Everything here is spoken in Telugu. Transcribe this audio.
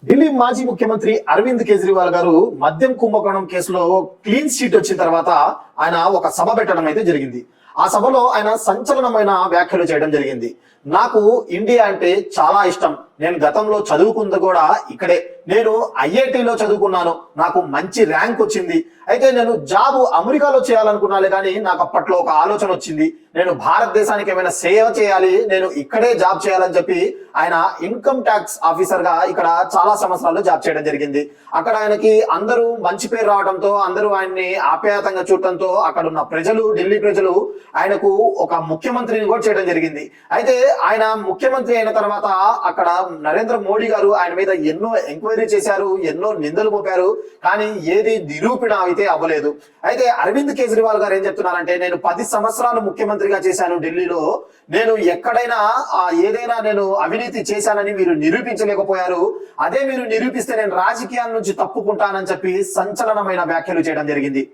ఢిల్లీ మాజీ ముఖ్యమంత్రి అరవింద్ కేజ్రీవాల్ గారు మద్యం కుంభకోణం కేసులో క్లీన్ షీట్ వచ్చిన తర్వాత ఆయన ఒక సభ పెట్టడం అయితే జరిగింది. ఆ సభలో ఆయన సంచలనమైన వ్యాఖ్యలు చేయడం జరిగింది. నాకు ఇండియా అంటే చాలా ఇష్టం. నేను గతంలో చదువుకుంది కూడా ఇక్కడే. నేను ఐఐటిలో చదువుకున్నాను. నాకు మంచి ర్యాంక్ వచ్చింది. అయితే నేను జాబ్ అమెరికాలో చేయాలనుకున్నాలే కానీ నాకు అప్పట్లో ఒక ఆలోచన వచ్చింది. నేను భారతదేశానికి ఏమైనా సేవ చేయాలి, నేను ఇక్కడే జాబ్ చేయాలని చెప్పి ఆయన ఇన్కమ్ ట్యాక్స్ ఆఫీసర్ గా ఇక్కడ చాలా సంవత్సరాలు జాబ్ చేయడం జరిగింది. అక్కడ ఆయనకి అందరూ మంచి పేరు రావడంతో, అందరూ ఆయన్ని ఆప్యాయతంగా చూడటంతో అక్కడ ఉన్న ప్రజలు, ఢిల్లీ ప్రజలు ఆయనకు ఒక ముఖ్యమంత్రిని కూడా చేయడం జరిగింది. అయితే ఆయన ముఖ్యమంత్రి అయిన తర్వాత అక్కడ నరేంద్ర మోడీ గారు ఆయన మీద ఎన్నో ఎంక్వైరీ చేశారు, ఎన్నో నిందలు మోపారు, కానీ ఏది నిరూపణ అయితే అవ్వలేదు. అయితే అరవింద్ కేజ్రీవాల్ గారు ఏం చెప్తున్నారంటే, నేను 10 సంవత్సరాలు ముఖ్యమంత్రిగా చేశాను ఢిల్లీలో, నేను ఎక్కడైనా ఏదైనా నేను అవినీతి చేశానని మీరు నిరూపించలేకపోయారు. అదే మీరు నిరూపిస్తే నేను రాజకీయాల నుంచి తప్పుకుంటానని చెప్పి సంచలనమైన వ్యాఖ్యలు చేయడం జరిగింది.